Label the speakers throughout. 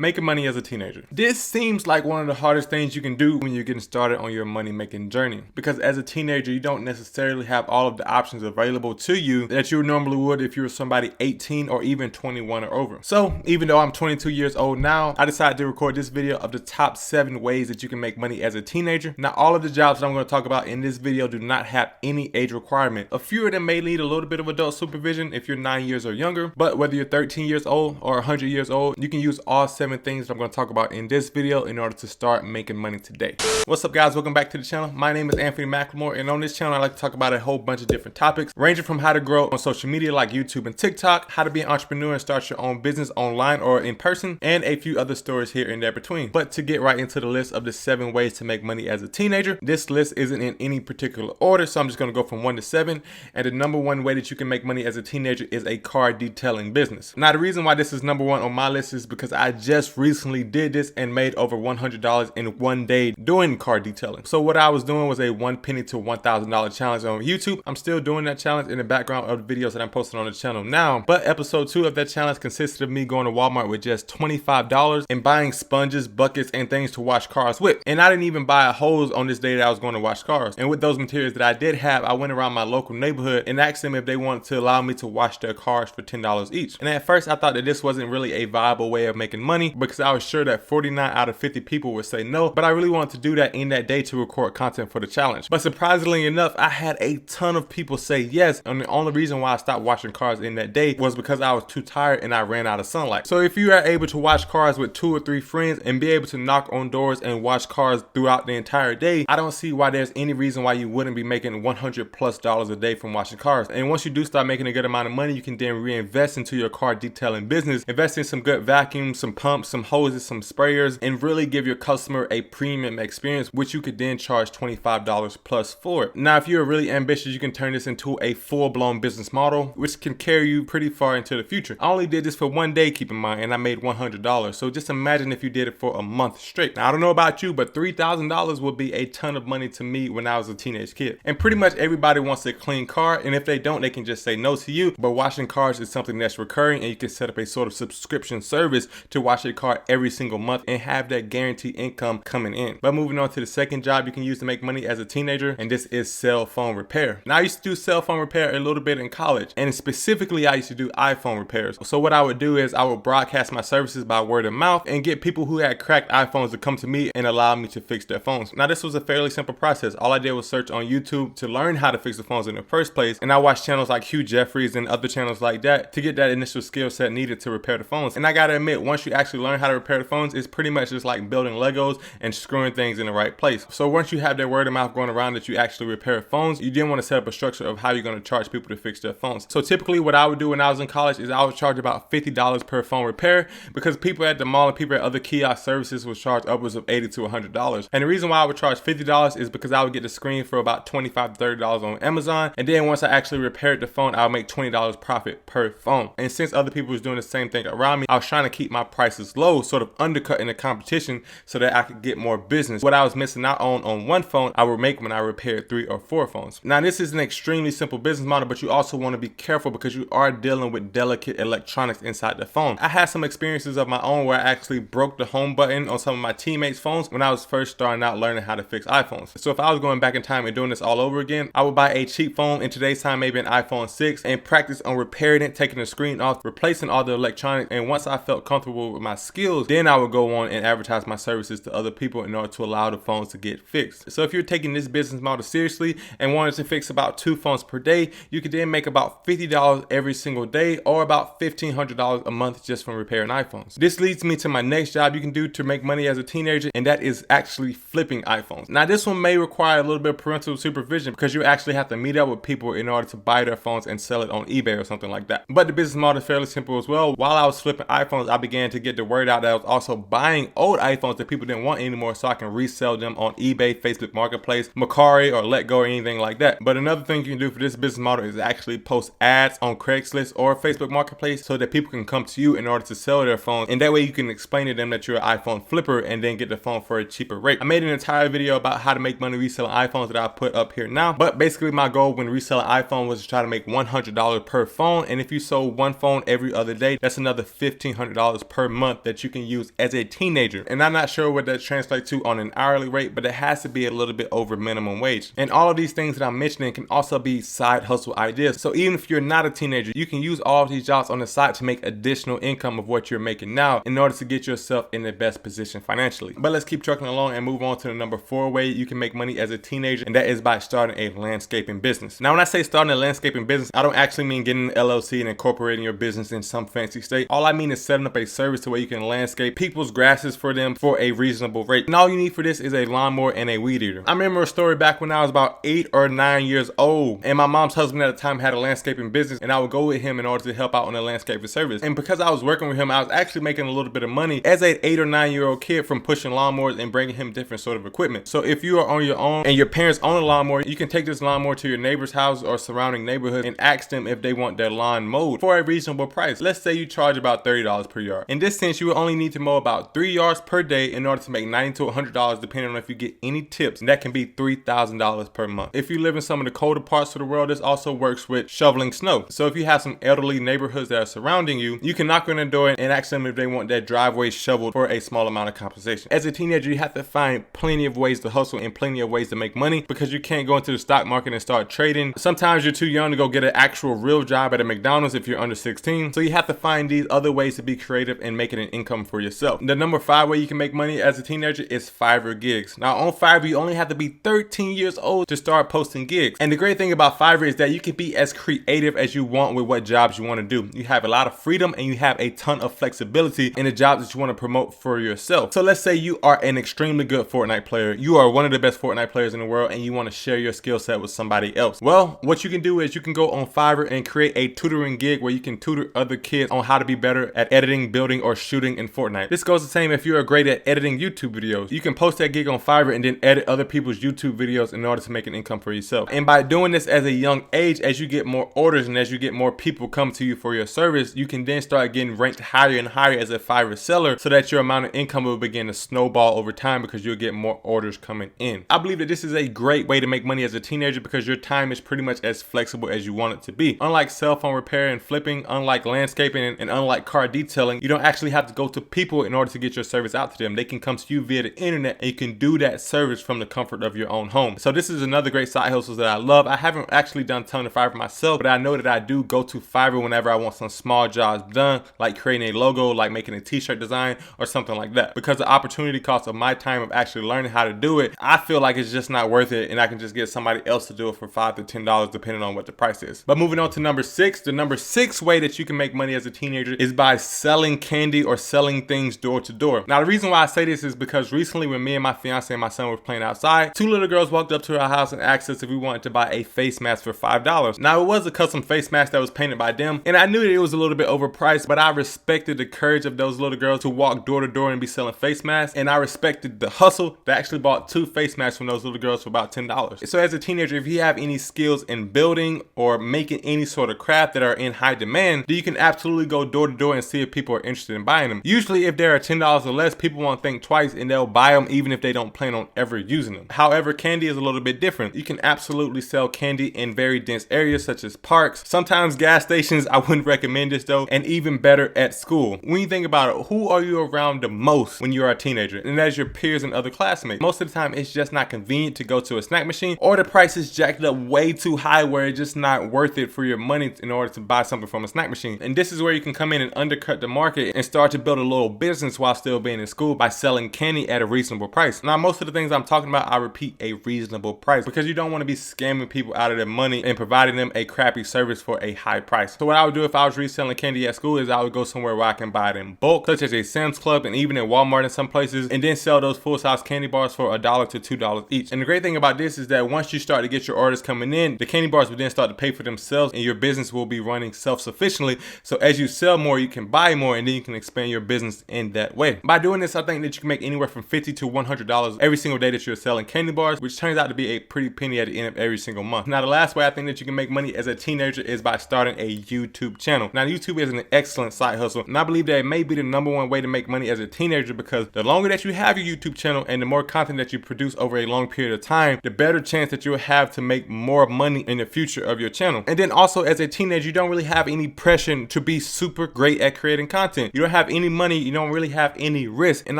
Speaker 1: Making money as a teenager. This seems like one of the hardest things you can do when you're getting started on your money making journey, because as a teenager you don't necessarily have all of the options available to you that you normally would if you were somebody 18 or even 21 or over. So even though I'm 22 years old now, I decided to record this video of the top 7 ways that you can make money as a teenager. Now all of the jobs that I'm going to talk about in this video do not have any age requirement. A few of them may need a little bit of adult supervision if you're 9 years or younger, but whether you're 13 years old or 100 years old, you can use all 7 things that I'm going to talk about in this video in order to start making money today. What's up guys, welcome back to the channel. My name is Anthony McLemore, and on this channel I like to talk about a whole bunch of different topics ranging from how to grow on social media like YouTube and TikTok, how to be an entrepreneur and start your own business online or in person, and a few other stories here and there between. But to get right into the list of the 7 ways to make money as a teenager, this list isn't in any particular order, so I'm just going to go from 1 to 7. And the number 1 way that you can make money as a teenager is a car detailing business. Now the reason why this is number 1 on my list is because I just recently did this and made over $100 in one day doing car detailing. So what I was doing was a 1 penny to $1,000 challenge on YouTube. I'm still doing that challenge in the background of the videos that I'm posting on the channel now, but episode 2 of that challenge consisted of me going to Walmart with just $25 and buying sponges, buckets, and things to wash cars with. And I didn't even buy a hose on this day that I was going to wash cars. And with those materials that I did have, I went around my local neighborhood and asked them if they wanted to allow me to wash their cars for $10 each. And at first I thought that this wasn't really a viable way of making money because I was sure that 49 out of 50 people would say no, but I really wanted to do that in that day to record content for the challenge. But surprisingly enough, I had a ton of people say yes, and the only reason why I stopped washing cars in that day was because I was too tired and I ran out of sunlight. So if you are able to wash cars with 2 or 3 friends and be able to knock on doors and wash cars throughout the entire day, I don't see why there's any reason why you wouldn't be making $100+ a day from washing cars. And once you do start making a good amount of money, you can then reinvest into your car detailing business, invest in some good vacuums, some pumps, some hoses, some sprayers, and really give your customer a premium experience, which you could then charge $25 plus for it. Now if you're really ambitious, you can turn this into a full-blown business model which can carry you pretty far into the future. I only did this for one day, keep in mind, and I made $100. So just imagine if you did it for a month straight. Now I don't know about you, but $3,000 would be a ton of money to me when I was a teenage kid. And pretty much everybody wants a clean car, and if they don't, they can just say no to you. But washing cars is something that's recurring, and you can set up a sort of subscription service to wash your car every single month and have that guaranteed income coming in. But moving on to the second job you can use to make money as a teenager, and this is cell phone repair. Now I used to do cell phone repair a little bit in college, and specifically I used to do iPhone repairs. So what I would do is I would broadcast my services by word of mouth and get people who had cracked iPhones to come to me and allow me to fix their phones. Now this was a fairly simple process. All I did was search on YouTube to learn how to fix the phones in the first place, and I watched channels like Hugh Jeffries and other channels like that to get that initial skill set needed to repair the phones. And I gotta admit, once you actually learn how to repair the phones, it's pretty much just like building Legos and screwing things in the right place. So once you have that word of mouth going around that you actually repair phones, you then want to set up a structure of how you're going to charge people to fix their phones. So typically what I would do when I was in college is I would charge about $50 per phone repair, because people at the mall and people at other kiosk services would charge upwards of $80 to $100. And the reason why I would charge $50 is because I would get the screen for about $25 to $30 on Amazon, and then once I actually repaired the phone, I would make $20 profit per phone. And since other people was doing the same thing around me, I was trying to keep my prices low, sort of undercutting the competition so that I could get more business. What I was missing out on one phone, I would make when I repaired 3 or 4 phones. Now this is an extremely simple business model, but you also want to be careful because you are dealing with delicate electronics inside the phone. I had some experiences of my own where I actually broke the home button on some of my teammates' phones when I was first starting out learning how to fix iPhones. So if I was going back in time and doing this all over again, I would buy a cheap phone, in today's time maybe an iPhone 6, and practice on repairing it, taking the screen off, replacing all the electronics. And once I felt comfortable with my skills, then I would go on and advertise my services to other people in order to allow the phones to get fixed. So if you're taking this business model seriously and wanted to fix about 2 phones per day, you could then make about $50 every single day, or about $1,500 a month just from repairing iPhones. This leads me to my next job you can do to make money as a teenager, and that is actually flipping iPhones. Now this one may require a little bit of parental supervision because you actually have to meet up with people in order to buy their phones and sell it on eBay or something like that. But the business model is fairly simple as well. While I was flipping iPhones, I began to get the word out that I was also buying old iPhones that people didn't want anymore, so I can resell them on eBay, Facebook Marketplace, Mercari, or Letgo, or anything like that. But another thing you can do for this business model is actually post ads on Craigslist or Facebook Marketplace so that people can come to you in order to sell their phones, and that way you can explain to them that you're an iPhone flipper and then get the phone for a cheaper rate. I made an entire video about how to make money reselling iPhones that I put up here now, but basically my goal when reselling iPhone was to try to make $100 per phone, and if you sold one phone every other day, that's another $1,500 per month month that you can use as a teenager. And I'm not sure what that translates to on an hourly rate, but it has to be a little bit over minimum wage. And all of these things that I'm mentioning can also be side hustle ideas. So even if you're not a teenager, you can use all of these jobs on the side to make additional income of what you're making now in order to get yourself in the best position financially. But let's keep trucking along and move on to the number 4 way you can make money as a teenager, and that is by starting a landscaping business. Now, when I say starting a landscaping business, I don't actually mean getting an LLC and incorporating your business in some fancy state. All I mean is setting up a service to where you can landscape people's grasses for them for a reasonable rate. And all you need for this is a lawnmower and a weed eater. I remember a story back when I was about 8 or 9 years old, and my mom's husband at the time had a landscaping business, and I would go with him in order to help out on the landscaping service. And because I was working with him, I was actually making a little bit of money as an 8 or 9 year old kid from pushing lawnmowers and bringing him different sort of equipment. So if you are on your own and your parents own a lawnmower, you can take this lawnmower to your neighbor's house or surrounding neighborhoods and ask them if they want their lawn mowed for a reasonable price. Let's say you charge about $30 per yard. In this sense, you will only need to mow about 3 yards per day in order to make $90 to $100 depending on if you get any tips, and that can be $3,000 per month. If you live in some of the colder parts of the world, this also works with shoveling snow. So if you have some elderly neighborhoods that are surrounding you, you can knock on their door and ask them if they want their driveway shoveled for a small amount of compensation. As a teenager, you have to find plenty of ways to hustle and plenty of ways to make money because you can't go into the stock market and start trading. Sometimes you're too young to go get an actual real job at a McDonald's if you're under 16. So you have to find these other ways to be creative and making an income for yourself. The number 5 way you can make money as a teenager is Fiverr gigs. Now on Fiverr, you only have to be 13 years old to start posting gigs. And the great thing about Fiverr is that you can be as creative as you want with what jobs you want to do. You have a lot of freedom and you have a ton of flexibility in the jobs that you want to promote for yourself. So let's say you are an extremely good Fortnite player. You are one of the best Fortnite players in the world and you want to share your skill set with somebody else. Well, what you can do is you can go on Fiverr and create a tutoring gig where you can tutor other kids on how to be better at editing, building, or shooting in Fortnite. This goes the same if you're great at editing YouTube videos. You can post that gig on Fiverr and then edit other people's YouTube videos in order to make an income for yourself. And by doing this as a young age, as you get more orders and as you get more people come to you for your service, you can then start getting ranked higher and higher as a Fiverr seller so that your amount of income will begin to snowball over time because you'll get more orders coming in. I believe that this is a great way to make money as a teenager because your time is pretty much as flexible as you want it to be. Unlike cell phone repair and flipping, unlike landscaping, and unlike car detailing, you don't actually have to go to people in order to get your service out to them. They can come to you via the internet and you can do that service from the comfort of your own home. So this is another great side hustle that I love. I haven't actually done a ton of Fiverr myself, but I know that I do go to Fiverr whenever I want some small jobs done, like creating a logo, like making a t-shirt design or something like that. Because the opportunity cost of my time of actually learning how to do it, I feel like it's just not worth it and I can just get somebody else to do it for $5 to $10 depending on what the price is. But moving on to number 6, the number 6 way that you can make money as a teenager is by selling candy or selling things door to door. Now the reason why I say this is because recently when me and my fiance and my son were playing outside, 2 little girls walked up to our house and asked us if we wanted to buy a face mask for $5. Now it was a custom face mask that was painted by them and I knew that it was a little bit overpriced, but I respected the courage of those little girls to walk door to door and be selling face masks, and I respected the hustle. They actually bought 2 face masks from those little girls for about $10. So as a teenager, if you have any skills in building or making any sort of craft that are in high demand, then you can absolutely go door to door and see if people are interested in buying them. Usually if they're $10 or less, people won't think twice and they'll buy them even if they don't plan on ever using them. However, candy is a little bit different. You can absolutely sell candy in very dense areas such as parks, sometimes gas stations. I wouldn't recommend this though, and even better at school. When you think about it, who are you around the most when you're a teenager? And that's your peers and other classmates. Most of the time it's just not convenient to go to a snack machine, or the price is jacked up way too high where it's just not worth it for your money in order to buy something from a snack machine. And this is where you can come in and undercut the market and start to build a little business while still being in school by selling candy at a reasonable price. Now most of the things I'm talking about, I repeat, a reasonable price, because you don't want to be scamming people out of their money and providing them a crappy service for a high price. So what I would do if I was reselling candy at school is I would go somewhere where I can buy it in bulk, such as a Sam's Club and even in Walmart in some places, and then sell those full-size candy bars for $1 to $2 each. And the great thing about this is that once you start to get your orders coming in, the candy bars will then start to pay for themselves and your business will be running self-sufficiently. So as you sell more, you can buy more and then you can expand your business in that way. By doing this, I think that you can make anywhere from $50 to $100 every single day that you're selling candy bars, which turns out to be a pretty penny at the end of every single month. Now the last way I think that you can make money as a teenager is by starting a YouTube channel. Now YouTube is an excellent side hustle, and I believe that it may be the #1 way to make money as a teenager, because the longer that you have your YouTube channel and the more content that you produce over a long period of time, the better chance that you'll have to make more money in the future of your channel. And then also as a teenager, you don't really have any pressure to be super great at creating content. You don't don't have any money, you don't really have any risk, and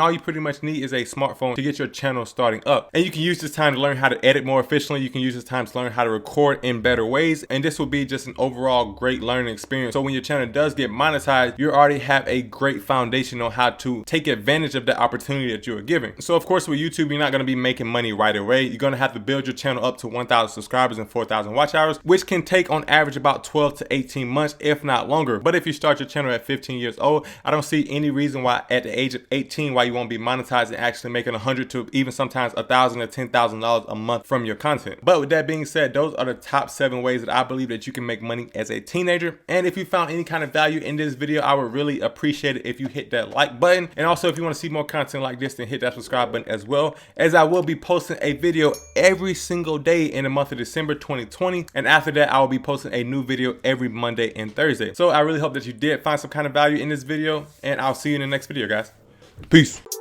Speaker 1: all you pretty much need is a smartphone to get your channel starting up. And you can use this time to learn how to edit more efficiently. You can use this time to learn how to record in better ways, and this will be just an overall great learning experience. So when your channel does get monetized, you already have a great foundation on how to take advantage of the opportunity that you are given. So of course with YouTube, you're not going to be making money right away. You're going to have to build your channel up to 1,000 subscribers and 4,000 watch hours, which can take on average about 12 to 18 months, if not longer. But if you start your channel at 15 years old, I don't see any reason why at the age of 18 why you won't be monetized and actually making 100 to even sometimes $1,000 or $10,000 a month from your content. But with that being said, those are the top 7 ways that I believe that you can make money as a teenager. And if you found any kind of value in this video, I would really appreciate it if you hit that like button. And also if you want to see more content like this, then hit that subscribe button as well, as I will be posting a video every single day in the month of December 2020. And after that, I will be posting a new video every Monday and Thursday. So I really hope that you did find some kind of value in this video, and I'll see you in the next video, guys. Peace.